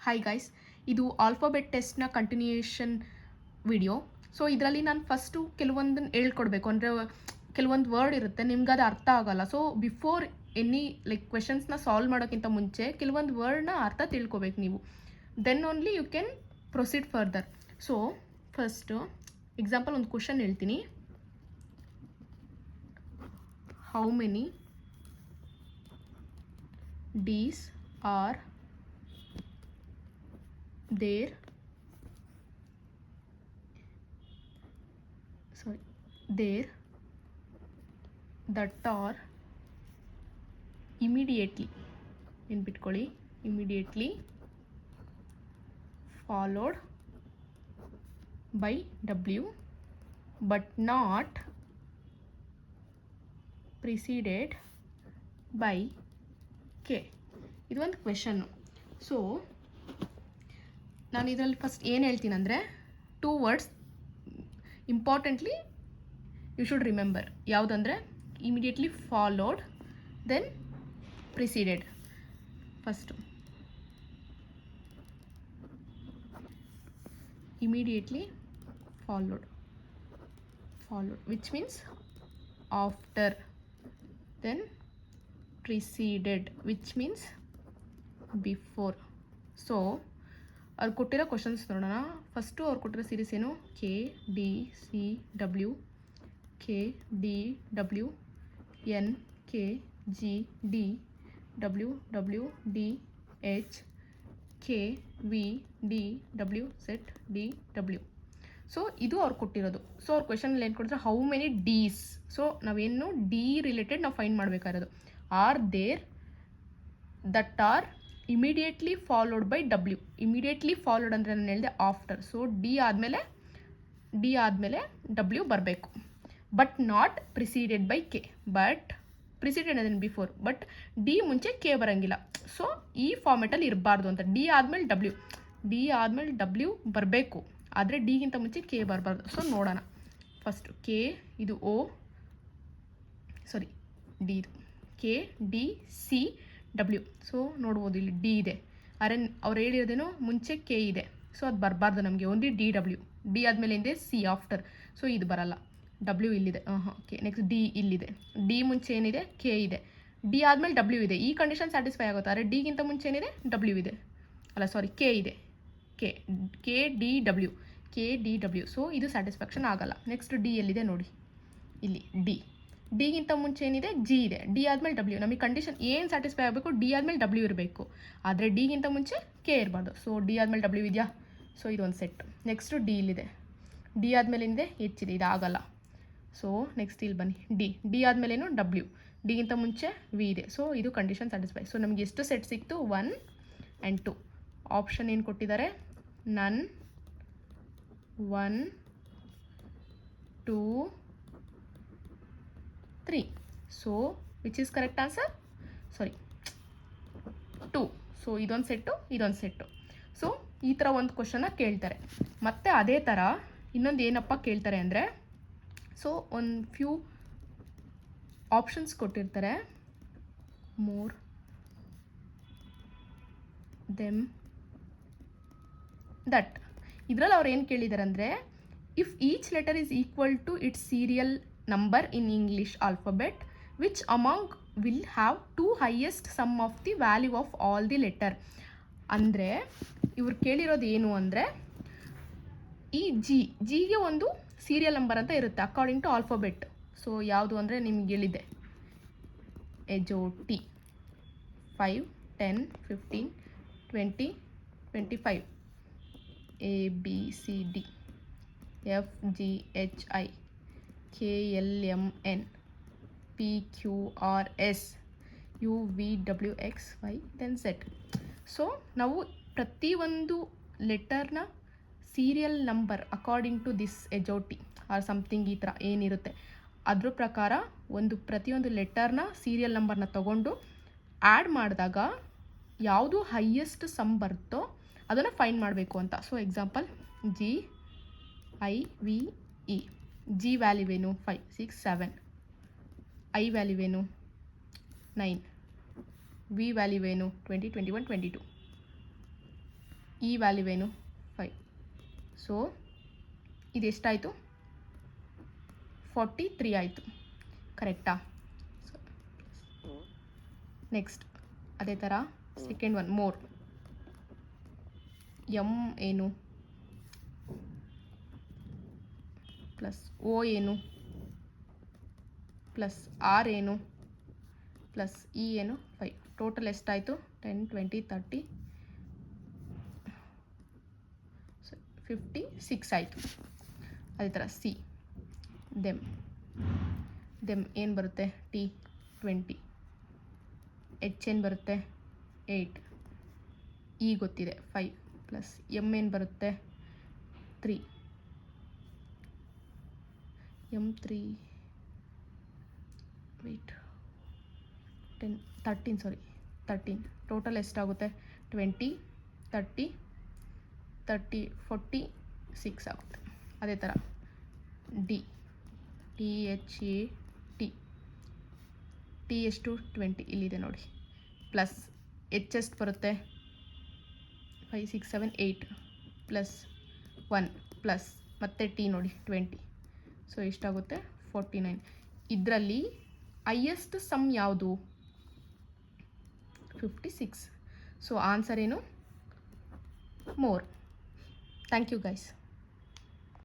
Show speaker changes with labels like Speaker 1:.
Speaker 1: Hi guys, ಇದು alphabet ಟೆಸ್ಟ್ನ continuation video. So ಇದರಲ್ಲಿ ನಾನು ಫಸ್ಟು ಕೆಲವೊಂದನ್ನು ಹೇಳ್ಕೊಡ್ಬೇಕು. ಅಂದರೆ ಕೆಲವೊಂದು ವರ್ಡ್ ಇರುತ್ತೆ, ನಿಮ್ಗೆ ಅದು ಅರ್ಥ ಆಗೋಲ್ಲ. ಸೊ ಬಿಫೋರ್ ಎನಿ ಕ್ವೆಶನ್ಸ್ನ ಸಾಲ್ವ್ ಮಾಡೋಕ್ಕಿಂತ ಮುಂಚೆ ಕೆಲವೊಂದು ವರ್ಡ್ನ ಅರ್ಥ ತಿಳ್ಕೊಬೇಕು ನೀವು. Then only you can proceed further. So first example ಒಂದು ಕ್ವೆಶನ್ ಹೇಳ್ತೀನಿ. How many Ds are there that are immediately followed by W but not preceded by K. ಇದು ಒಂದು ಕ್ವೆಶನ್ನು. ಸೊ ನಾನು ಇದರಲ್ಲಿ ಫಸ್ಟ್ ಏನು ಹೇಳ್ತೀನಿ ಅಂದರೆ, 2 words importantly you should remember. ಯಾವುದಂದರೆ immediately followed, then preceded. First immediately followed which means after, then preceded which means before. So ಅವ್ರು ಕೊಟ್ಟಿರೋ ಕ್ವಶನ್ಸ್ ನೋಡೋಣ. ಫಸ್ಟು ಅವ್ರು ಕೊಟ್ಟಿರೋ ಸೀರೀಸ್ ಏನು? K D C W, K D W, N K G D, W W D H, K V D W set D W. So ಇದು ಅವ್ರು ಕೊಟ್ಟಿರೋದು. So ಅವ್ರ ಕ್ವೆಶನಲ್ಲಿ ಏನು ಕೊಡ್ತಾರೆ? How many Ds. ಸೊ ನಾವೇನು ಡಿ ರಿಲೇಟೆಡ್ ನಾವು ಫೈಂಡ್ ಮಾಡಬೇಕಾಗಿರೋದು. Are there that are immediately followed by W. Immediately followed ಅಂದರೆ ನಾನು ಹೇಳಿದೆ ಆಫ್ಟರ್. ಸೊ ಡಿ ಆದಮೇಲೆ ಡಬ್ಲ್ಯೂ ಬರಬೇಕು. But not preceded by K. But preceded ಅದನ್ನು ಬಿಫೋರ್, ಬಟ್ ಡಿ ಮುಂಚೆ ಕೆ ಬರೋಂಗಿಲ್ಲ. ಸೊ ಈ ಫಾರ್ಮೆಟಲ್ಲಿ ಇರಬಾರ್ದು ಅಂತ. ಡಿ ಆದಮೇಲೆ ಡಬ್ಲ್ಯೂ ಬರಬೇಕು, ಆದರೆ ಡಿಗಿಂತ ಮುಂಚೆ ಕೆ ಬರಬಾರ್ದು. ಸೊ ನೋಡೋಣ. ಫಸ್ಟು ಕೆ, ಇದು ಓ, ಸಾರಿ ಡಿ, ಇದು K D C W. So ನೋಡ್ಬೋದು ಇಲ್ಲಿ ಡಿ ಇದೆ, ಆದರೆ ಅವ್ರು ಹೇಳಿರೋದೇನೋ ಮುಂಚೆ ಕೆ ಇದೆ. ಸೊ ಅದು ಬರಬಾರ್ದು ನಮಗೆ. Only D W. ಡಿ ಆದಮೇಲೆ ಹಿಂದೆ ಸಿ ಆಫ್ಟರ್. ಸೊ ಇದು ಬರಲ್ಲ. ಡಬ್ಲ್ಯೂ ಇಲ್ಲಿದೆ, ಕೆ. ನೆಕ್ಸ್ಟ್ ಡಿ ಇಲ್ಲಿದೆ. ಡಿ ಮುಂಚೆ ಏನಿದೆ? ಕೆ ಇದೆ. ಡಿ ಆದಮೇಲೆ ಡಬ್ಲ್ಯೂ ಇದೆ. ಈ ಕಂಡೀಷನ್ ಸ್ಯಾಟಿಸ್ಫೈ ಆಗುತ್ತೆ. ಆದರೆ ಡಿಗಿಂತ ಮುಂಚೆ ಏನಿದೆ? ಡಬ್ಲ್ಯೂ ಇದೆ. ಅಲ್ಲ ಸಾರಿ, ಕೆ ಇದೆ. K D W. ಸೊ ಇದು ಸ್ಯಾಟಿಸ್ಫ್ಯಾಕ್ಷನ್ ಆಗಲ್ಲ. ನೆಕ್ಸ್ಟ್ ಡಿ ಎಲ್ಲಿದೆ ನೋಡಿ, ಇಲ್ಲಿ ಡಿಗಿಂತ ಮುಂಚೆ ಏನಿದೆ? ಜಿ ಇದೆ. ಡಿ ಆದಮೇಲೆ ಡಬ್ಲ್ಯೂ. ನಮಗೆ ಕಂಡೀಷನ್ ಏನು ಸ್ಯಾಟಿಸ್ಫೈ ಆಗಬೇಕು? ಡಿ ಆದಮೇಲೆ ಡಬ್ಲ್ಯೂ ಇರಬೇಕು, ಆದರೆ ಡಿಗಿಂತ ಮುಂಚೆ ಕೆ ಇರಬಾರ್ದು. ಸೊ ಡಿ ಆದಮೇಲೆ ಡಬ್ಲ್ಯೂ ಇದೆಯಾ? ಸೊ ಇದೊಂದು ಸೆಟ್. ನೆಕ್ಸ್ಟು ಡಿ ಇಲ್ಲಿದೆ. ಡಿ ಆದಮೇಲೆ ಹಿಂದೆ ಹೆಚ್ಚಿದೆ, ಇದಾಗಲ್ಲ. ಸೊ ನೆಕ್ಸ್ಟ್ ಇಲ್ಲಿ ಬನ್ನಿ, ಡಿ ಆದಮೇಲೇನು? ಡಬ್ಲ್ಯೂ. ಡಿಗಿಂತ ಮುಂಚೆ ವಿ ಇದೆ. ಸೊ ಇದು ಕಂಡೀಷನ್ ಸ್ಯಾಟಿಸ್ಫೈ. ಸೊ ನಮಗೆ ಎಷ್ಟು ಸೆಟ್ ಸಿಕ್ತು? 1 ಆ್ಯಂಡ್ 2. ಆಪ್ಷನ್ ಏನು ಕೊಟ್ಟಿದ್ದಾರೆ? ನನ್, 1, 2, 3. So which is correct answer? Sorry, 2. So ಇದೊಂದು ಸೆಟ್ಟು. ಸೊ ಈ ಥರ ಒಂದು ಕ್ವಶನ್ನ ಕೇಳ್ತಾರೆ. ಮತ್ತು ಅದೇ ಥರ ಇನ್ನೊಂದು ಏನಪ್ಪ ಕೇಳ್ತಾರೆ ಅಂದರೆ, ಸೊ ಒಂದು ಫ್ಯೂ ಆಪ್ಷನ್ಸ್ ಕೊಟ್ಟಿರ್ತಾರೆ. More than that. ಇದರಲ್ಲಿ ಅವ್ರು ಏನು ಕೇಳಿದ್ದಾರೆ ಅಂದರೆ, if each letter is equal to its serial number in English alphabet, which among will have 2 highest sum of the value of all the letter. ಅಂದರೆ ಇವ್ರು ಕೇಳಿರೋದು ಏನು ಅಂದರೆ, ಈ ಜಿಗೆ ಒಂದು ಸೀರಿಯಲ್ ನಂಬರ್ ಅಂತ ಇರುತ್ತೆ ಅಕಾರ್ಡಿಂಗ್ ಟು ಆಲ್ಫಾಬೆಟ್. ಸೊ ಯಾವುದು ಅಂದರೆ ನಿಮ್ಗೆ ಹೇಳಿದೆ, EJOTY 5, 10, 15, 20, 25, A B C D, F G H I, K L M N, P Q R S, U V W X Y then Z. So ನಾವು ಪ್ರತಿಯೊಂದು ಲೆಟರ್ನ serial number according to this EJOTY or something ಈ ಥರ ಏನಿರುತ್ತೆ ಅದ್ರ ಪ್ರಕಾರ ಪ್ರತಿಯೊಂದು ಲೆಟರ್ನ ಸೀರಿಯಲ್ ನಂಬರ್ನ ತೊಗೊಂಡು ಆ್ಯಡ್ ಮಾಡಿದಾಗ ಯಾವುದು ಹೈಯೆಸ್ಟ್ ಸಮ್ ಬರುತ್ತೋ ಅದನ್ನು ಫೈಂಡ್ ಮಾಡಬೇಕು ಅಂತ. So example G I V E. G ವ್ಯಾಲ್ಯೂವೇನು? 5, 6, 7. ಐ ವ್ಯಾಲ್ಯೂವೇನು? 9. ವಿ ವ್ಯಾಲ್ಯೂವೇನು? 20, 21, 22. ಈ ವ್ಯಾಲ್ಯೂ ಏನು 5. ಸೊ ಇದೆಷ್ಟಾಯಿತು 43 ಆಯಿತು, ಕರೆಕ್ಟಾ? ನೆಕ್ಸ್ಟ್ ಅದೇ ಥರ ಸೆಕೆಂಡ್ ಒನ್ ಮೋರ್. ಎಮ್ ಏನು ಪ್ಲಸ್ ಓ ಏನು ಪ್ಲಸ್ ಆರ್ ಏನು ಪ್ಲಸ್ ಇ ಏನು 5. ಟೋಟಲ್ ಎಷ್ಟಾಯಿತು 10 20 30 56 ಆಯಿತು. ಅದೇ ಥರ ಸಿ ದೆಮ್ ಏನು ಬರುತ್ತೆ ಟಿ 20, ಎಚ್ ಏನು ಬರುತ್ತೆ 8, ಇ ಗೊತ್ತಿದೆ 5 ಪ್ಲಸ್ ಎಮ್ ಏನು ಬರುತ್ತೆ 3, ಎಮ್ 3 ವೆಯ್ಟ್ 13 ಟೋಟಲ್ ಎಷ್ಟಾಗುತ್ತೆ 20 30 30 46 ಆಗುತ್ತೆ. ಅದೇ ಥರ ಡಿ ಎಚ್ ಎ ಟಿ ಎಷ್ಟು 20 ಇಲ್ಲಿದೆ ನೋಡಿ, ಪ್ಲಸ್ ಎಚ್ ಎಷ್ಟು ಬರುತ್ತೆ 5 6 7 8 ಪ್ಲಸ್ 1 ಪ್ಲಸ್ ಮತ್ತೆ ಟಿ ನೋಡಿ 20. ಸೊ ಎಷ್ಟಾಗುತ್ತೆ 49. ಇದರಲ್ಲಿ ಹೈಯೆಸ್ಟ್ ಸಮ್ ಯಾವುದು 56. ಸೊ ಆನ್ಸರ್ ಏನು ಮೋರ್. Thank you guys.